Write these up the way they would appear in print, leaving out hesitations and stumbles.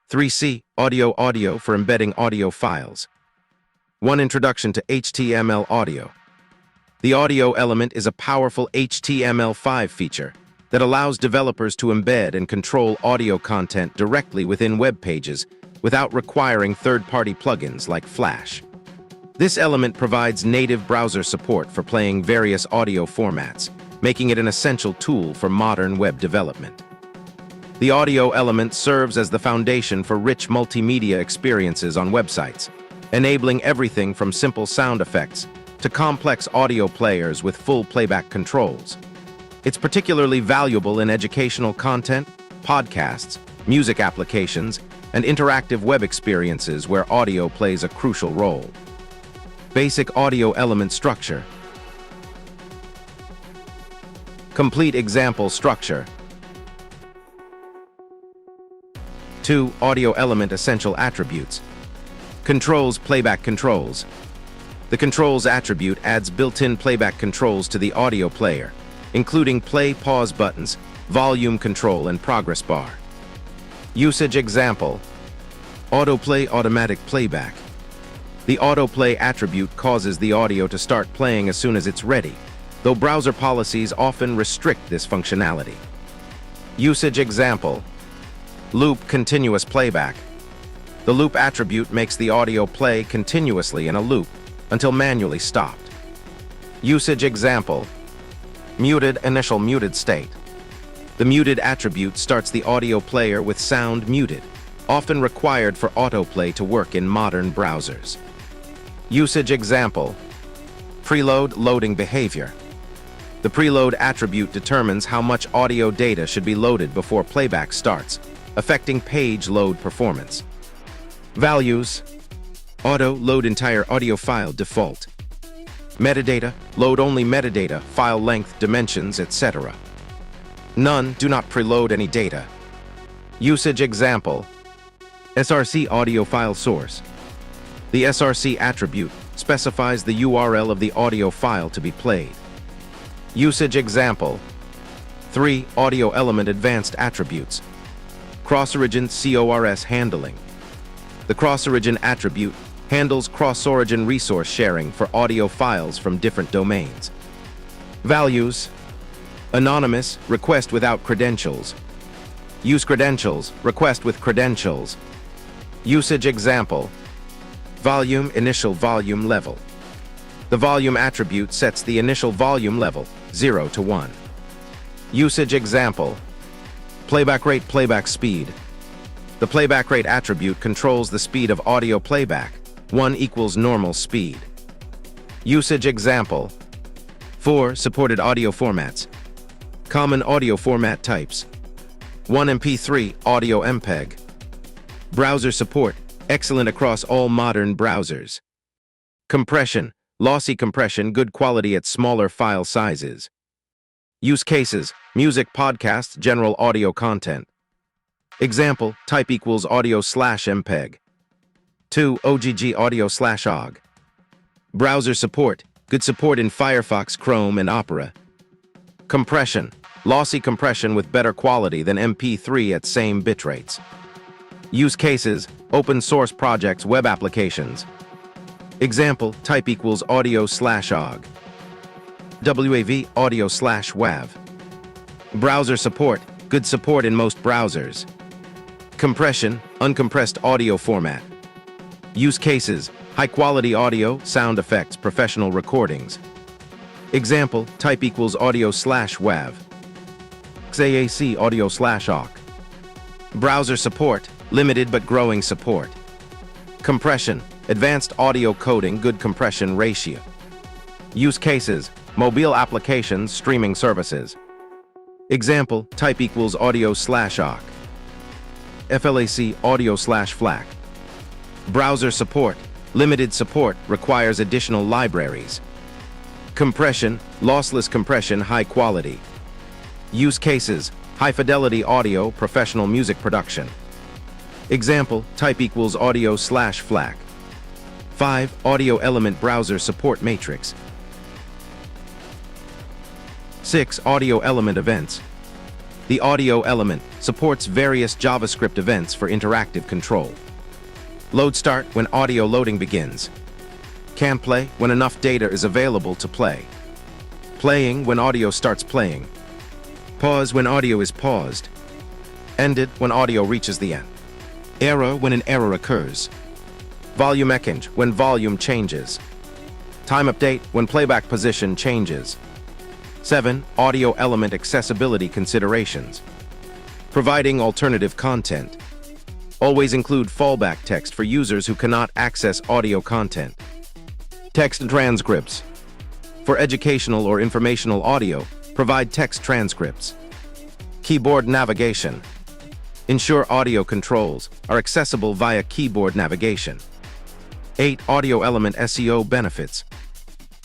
3C, audio for embedding audio files. 1. Introduction to HTML audio. The audio element is a powerful HTML5 feature that allows developers to embed and control audio content directly within web pages without requiring third-party plugins like Flash. This element provides native browser support for playing various audio formats, making it an essential tool for modern web development. The audio element serves as the foundation for rich multimedia experiences on websites, enabling everything from simple sound effects to complex audio players with full playback controls. It's particularly valuable in educational content, podcasts, music applications, and interactive web experiences where audio plays a crucial role. Basic audio element structure. Complete example structure. 2. Audio element essential attributes. Controls. Playback controls. The controls attribute adds built-in playback controls to the audio player, including play-pause buttons, volume control, and progress bar. Usage example. Autoplay automatic playback. The autoplay attribute causes the audio to start playing as soon as it's ready, though browser policies often restrict this functionality. Usage example. Loop continuous playback. The loop attribute makes the audio play continuously in a loop until manually stopped. Usage example. Muted initial muted state. The muted attribute starts the audio player with sound muted, often required for autoplay to work in modern browsers. Usage example. Preload loading behavior. The preload attribute determines how much audio data should be loaded before playback starts, affecting page load performance. Values. Auto load entire audio file default. Metadata load only metadata, file length, dimensions, etc. None do not preload any data. Usage example. src audio file source. The src attribute specifies the URL of the audio file to be played. Usage example. 3. Audio element advanced attributes. Cross-origin CORS handling. The cross-origin attribute handles cross-origin resource sharing for audio files from different domains. Values. Anonymous, request without credentials. Use credentials, request with credentials. Usage example. Volume initial volume level. The volume attribute sets the initial volume level, 0 to 1. Usage example. Playback rate playback speed. The playback rate attribute controls the speed of audio playback, 1 equals normal speed. Usage example. 4. Supported audio formats. Common audio format types. 1. MP3, audio MPEG. Browser support, excellent across all modern browsers. Compression, lossy compression, good quality at smaller file sizes. Use cases, music, podcasts, general audio content. Example, type equals audio/MPEG. 2. OGG audio/OGG. Browser support, good support in Firefox, Chrome, and Opera. Compression, lossy compression with better quality than MP3 at same bitrates. Use cases, open source projects, web applications. Example, type equals audio/OGG. WAV, audio/WAV. Browser support, good support in most browsers. Compression, uncompressed audio format. Use cases, high-quality audio, sound effects, professional recordings. Example, type equals audio/WAV. XAAC, audio/OGG. Browser support, limited but growing support. Compression, advanced audio coding, good compression ratio. Use cases, mobile applications, streaming services. Example, type equals audio/OGG. FLAC, audio/FLAC. Browser support, limited support, requires additional libraries. Compression, lossless compression, high quality. Use cases, high-fidelity audio, professional music production. Example, type equals audio/FLAC. 5. Audio element browser support matrix. 6. Audio element events. The audio element supports various JavaScript events for interactive control. Load start when audio loading begins. Can play when enough data is available to play. Playing when audio starts playing. Pause when audio is paused. Ended when audio reaches the end. Error when an error occurs. Volume change when volume changes. Time update when playback position changes. 7. Audio element accessibility considerations. Providing alternative content. Always include fallback text for users who cannot access audio content. Text transcripts. For educational or informational audio, provide text transcripts. Keyboard navigation. Ensure audio controls are accessible via keyboard navigation. 8. Audio element SEO benefits.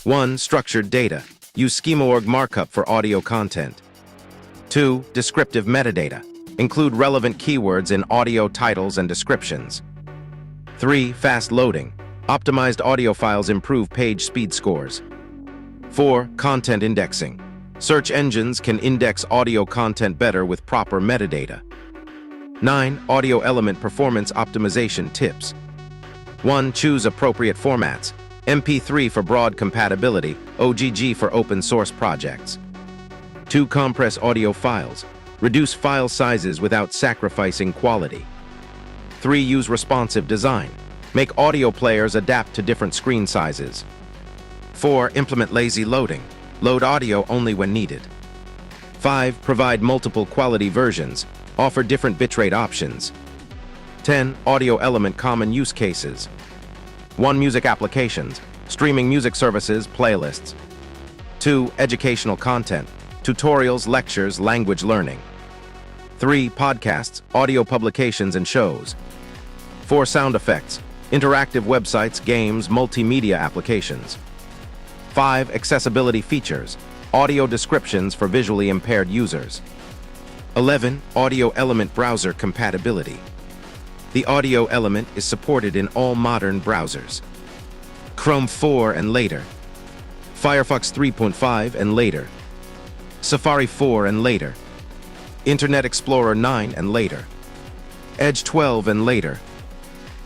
1. Structured data. Use schema.org markup for audio content. 2. Descriptive metadata. Include relevant keywords in audio titles and descriptions. 3. Fast loading. Optimized audio files improve page speed scores. 4. Content indexing. Search engines can index audio content better with proper metadata. 9. Audio element performance optimization tips. 1. Choose appropriate formats. MP3 for broad compatibility, OGG for open source projects. 2. Compress audio files. Reduce file sizes without sacrificing quality. 3. Use responsive design. Make audio players adapt to different screen sizes. 4. Implement lazy loading. Load audio only when needed. 5. Provide multiple quality versions. Offer different bitrate options. 10. Audio element common use cases. 1. Music applications. Streaming music services, playlists. 2. Educational content. Tutorials, lectures, language learning. 3. Podcasts, audio publications and shows. 4. Sound effects. Interactive websites, games, multimedia applications. 5. Accessibility features. Audio descriptions for visually impaired users. 11. Audio element browser compatibility. The audio element is supported in all modern browsers. Chrome 4 and later. Firefox 3.5 and later. Safari 4 and later. Internet Explorer 9 and later. Edge 12 and later.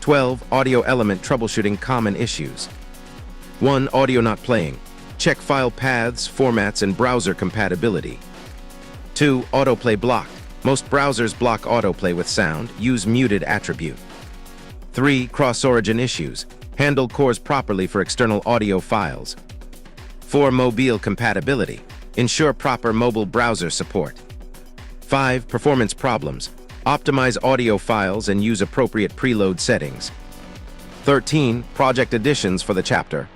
12. Audio element troubleshooting common issues. 1. Audio not playing. Check file paths, formats, and browser compatibility. 2. Autoplay blocked. Most browsers block autoplay with sound. Use muted attribute. 3. Cross-origin issues. Handle cores properly for external audio files. 4. Mobile compatibility. Ensure proper mobile browser support. 5. Performance problems. Optimize audio files and use appropriate preload settings. 13. Project additions for the chapter.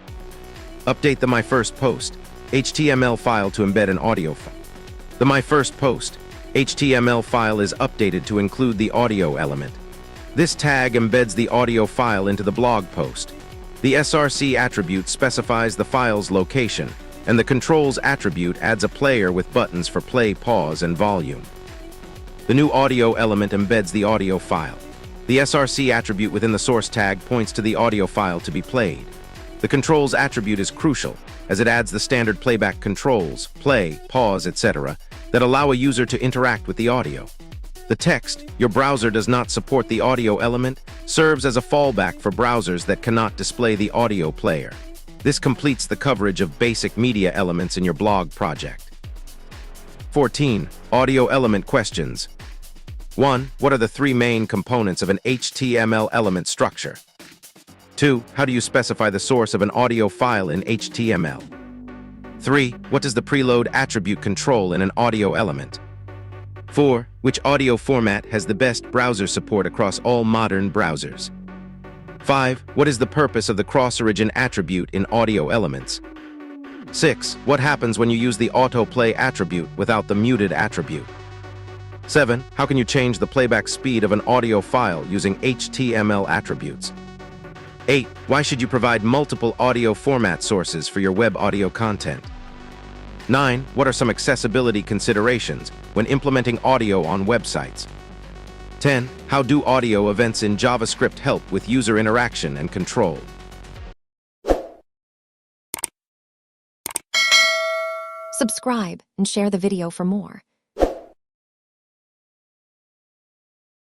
Update the My First Post HTML file to embed an audio file. The My First Post HTML file is updated to include the audio element. This tag embeds the audio file into the blog post. The src attribute specifies the file's location, and the controls attribute adds a player with buttons for play, pause, and volume. The new audio element embeds the audio file. The src attribute within the source tag points to the audio file to be played. The controls attribute is crucial, as it adds the standard playback controls, play, pause, etc., that allow a user to interact with the audio. The text, "Your browser does not support the audio element," serves as a fallback for browsers that cannot display the audio player. This completes the coverage of basic media elements in your blog project. 14. Audio element questions. 1. What are the three main components of an HTML element structure? 2. How do you specify the source of an audio file in HTML? 3. What does the preload attribute control in an audio element? 4. Which audio format has the best browser support across all modern browsers? 5. What is the purpose of the cross-origin attribute in audio elements? 6. What happens when you use the autoplay attribute without the muted attribute? 7. How can you change the playback speed of an audio file using HTML attributes? 8. Why should you provide multiple audio format sources for your web audio content? 9. What are some accessibility considerations when implementing audio on websites? 10. How do audio events in JavaScript help with user interaction and control? Subscribe and share the video for more.